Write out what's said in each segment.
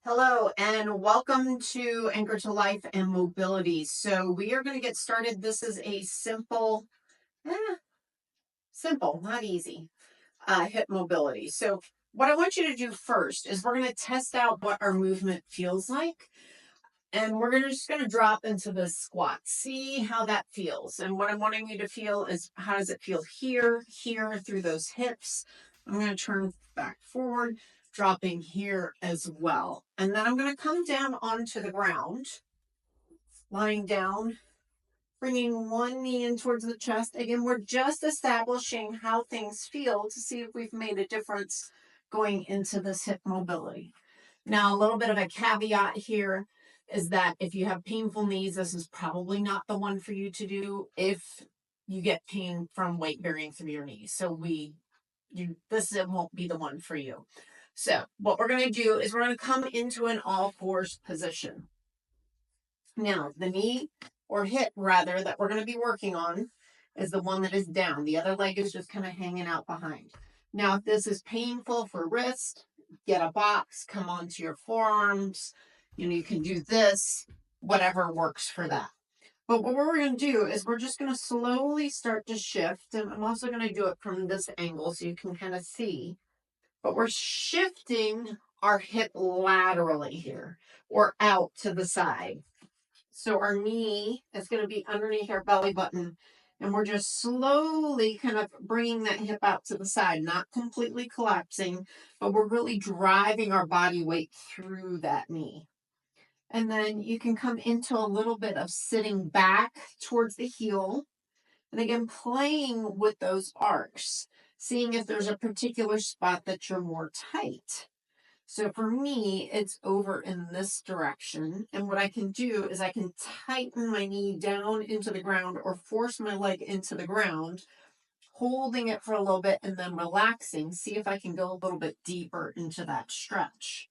Hello and welcome to Anchor to Life and Mobility. So we are going to get started. This is a eh, simple, not easy, hip mobility. So what I want you to do first is we're going to test out what our movement feels like. And just going to drop into the squat. See how that feels. And what I'm wanting you to feel is how does it feel here, through those hips. I'm going to turn back forward, dropping here as well. And then I'm going to come down onto the ground, lying down, bringing one knee in towards the chest. Again, we're just establishing how things feel to see if we've made a difference going into this hip mobility. Now, a little bit of a caveat here is that if you have painful knees, this is probably not the one for you to do if you get pain from weight bearing through your knees. So this won't be the one for you. So what we're going to do is we're going to come into an all fours position. Now, the knee or hip rather that we're going to be working on is the one that is down. The other leg is just kind of hanging out behind. Now, if this is painful for wrist, get a box, come onto your forearms. You can do this, whatever works for that. But what we're going to do is we're just going to slowly start to shift. And I'm also going to do it from this angle so you can kind of see. But we're shifting our hip laterally here or out to the side. So our knee is going to be underneath our belly button. And we're just slowly kind of bringing that hip out to the side, not completely collapsing, but we're really driving our body weight through that knee. And then you can come into a little bit of sitting back towards the heel. And again, playing with those arcs, seeing if there's a particular spot that you're more tight. So for me, it's over in this direction. And what I can do is I can tighten my knee down into the ground or force my leg into the ground, holding it for a little bit and then relaxing. See if I can go a little bit deeper into that stretch.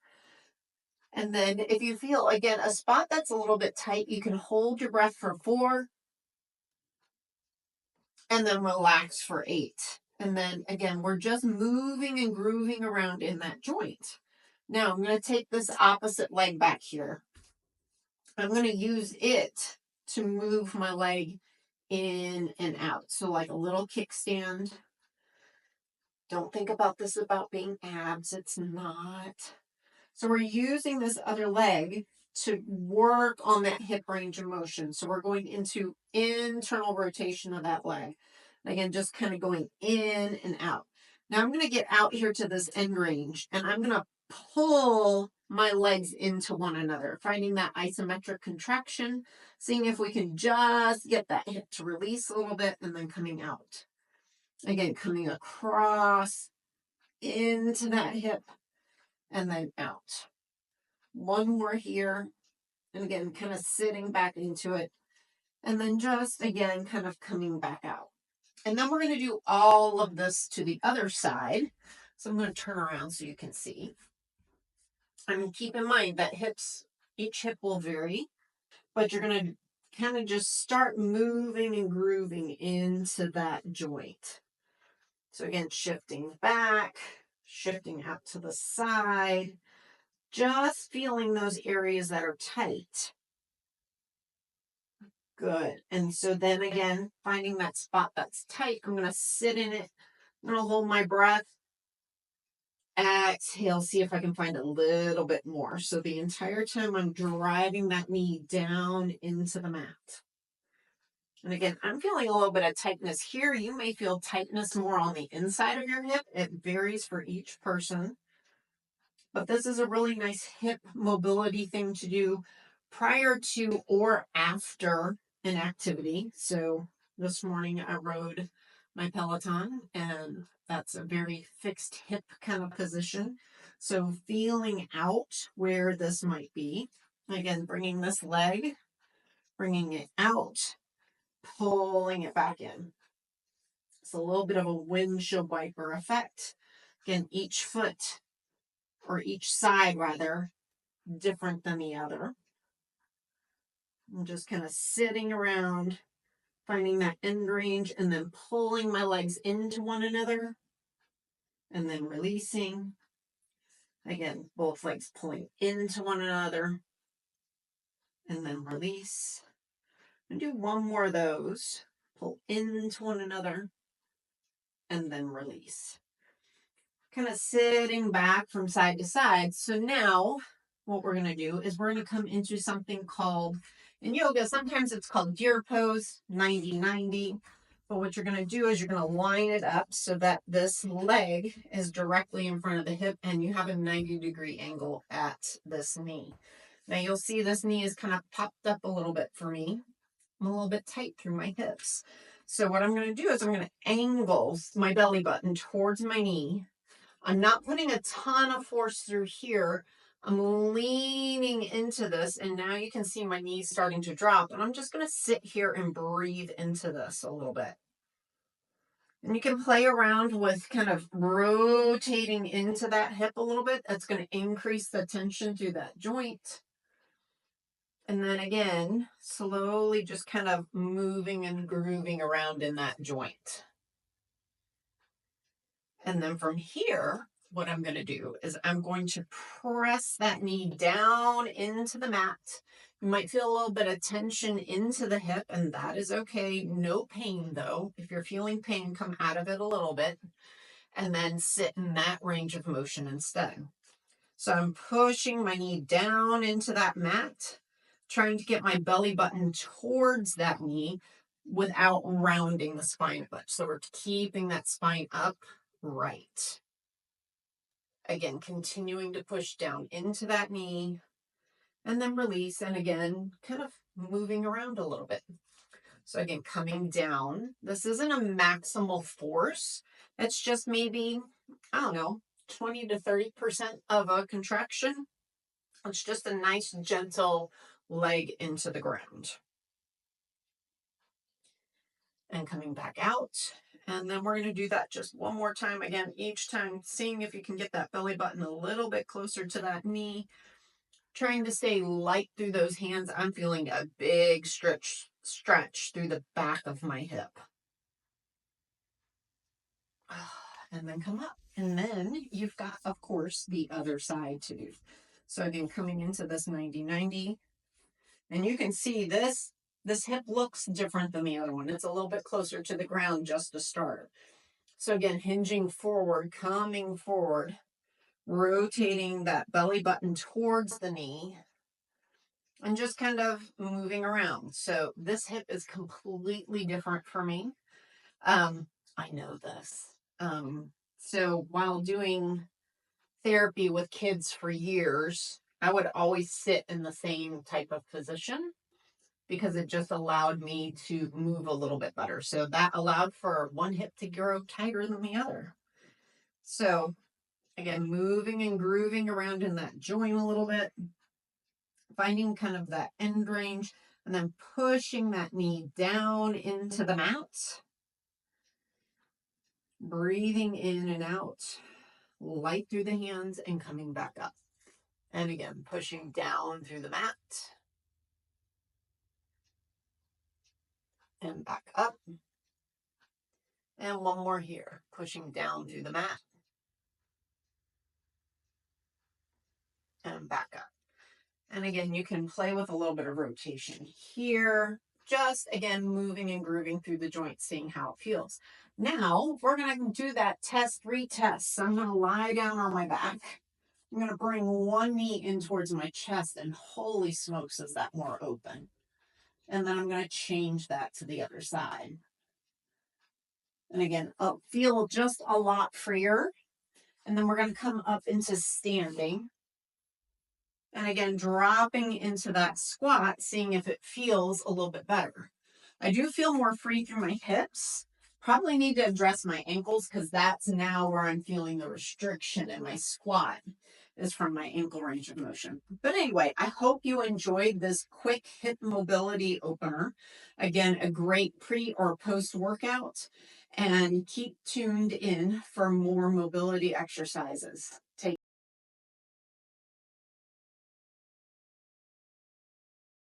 And then if you feel, again, a spot that's a little bit tight, you can hold your breath for 4 and then relax for 8. And then again, we're just moving and grooving around in that joint. Now I'm going to take this opposite leg back here. I'm going to use it to move my leg in and out. So like a little kickstand. Don't think about this about being abs. It's not. So we're using this other leg to work on that hip range of motion. So we're going into internal rotation of that leg. And again, just kind of going in and out. Now I'm going to get out here to this end range and I'm going to pull my legs into one another, finding that isometric contraction, seeing if we can just get that hip to release a little bit and then coming out. Again, coming across into that hip and then out. One more here. And again, kind of sitting back into it. And then just again, kind of coming back out. And then we're going to do all of this to the other side. So I'm going to turn around so you can see. And keep in mind that each hip will vary, but you're going to kind of just start moving and grooving into that joint. So again, shifting back, shifting out to the side, just feeling those areas that are tight. Good. And so then again, finding that spot that's tight, I'm going to sit in it. I'm going to hold my breath. Exhale, see if I can find a little bit more. So the entire time I'm driving that knee down into the mat. And again, I'm feeling a little bit of tightness here. You may feel tightness more on the inside of your hip. It varies for each person. But this is a really nice hip mobility thing to do prior to or after an activity. So this morning I rode my Peloton and that's a very fixed hip kind of position. So feeling out where this might be. Again, bringing this leg, bringing it out, pulling it back in. It's a little bit of a windshield wiper effect. Again, each foot or each side rather, different than the other. I'm just kind of sitting around, finding that end range and then pulling my legs into one another and then releasing. Again, both legs pulling into one another and then release. And do one more of those. Pull into one another and then release. Kind of sitting back from side to side. So now what we're going to do is we're going to come into something called, in yoga, sometimes it's called deer pose, 90-90. But what you're going to do is you're going to line it up so that this leg is directly in front of the hip and you have a 90-degree angle at this knee. Now you'll see this knee is kind of popped up a little bit for me. I'm a little bit tight through my hips. So what I'm going to do is I'm going to angle my belly button towards my knee. I'm not putting a ton of force through here. I'm leaning into this, and now you can see my knees starting to drop. And I'm just going to sit here and breathe into this a little bit. And you can play around with kind of rotating into that hip a little bit. That's going to increase the tension through that joint. And then again, slowly just kind of moving and grooving around in that joint. And then from here, what I'm going to do is I'm going to press that knee down into the mat. You might feel a little bit of tension into the hip, and that is okay. No pain though. If you're feeling pain, come out of it a little bit and then sit in that range of motion instead. So I'm pushing my knee down into that mat, trying to get my belly button towards that knee without rounding the spine much. So we're keeping that spine up right. Again, continuing to push down into that knee and then release. And again, kind of moving around a little bit. So again, coming down. This isn't a maximal force. It's just maybe, I don't know, 20 to 30% of a contraction. It's just a nice, gentle leg into the ground. And coming back out. And then we're going to do that just one more time. Again, each time seeing if you can get that belly button a little bit closer to that knee. Trying to stay light through those hands. I'm feeling a big stretch through the back of my hip. And then come up. And then you've got, of course, the other side to do. So again, coming into this 90-90. And you can see this hip looks different than the other one. It's a little bit closer to the ground just to start. So again, hinging forward, coming forward, rotating that belly button towards the knee, and just kind of moving around. So this hip is completely different for me. I know this. So while doing therapy with kids for years, I would always sit in the same type of position because it just allowed me to move a little bit better. So that allowed for one hip to grow tighter than the other. So again, moving and grooving around in that joint a little bit, finding kind of that end range, and then pushing that knee down into the mat. Breathing in and out, light through the hands and coming back up. And again, pushing down through the mat and back up. And one more here, pushing down through the mat and back up. And again, you can play with a little bit of rotation here. Just again, moving and grooving through the joint, seeing how it feels. Now we're going to do that test, retest. So I'm going to lie down on my back. I'm going to bring one knee in towards my chest, and holy smokes, is that more open. And then I'm going to change that to the other side. And again, feel just a lot freer. And then we're going to come up into standing. And again, dropping into that squat, seeing if it feels a little bit better. I do feel more free through my hips. Probably need to address my ankles because that's now where I'm feeling the restriction in my squat is from my ankle range of motion. But anyway, I hope you enjoyed this quick hip mobility opener. Again, a great pre or post workout, and keep tuned in for more mobility exercises.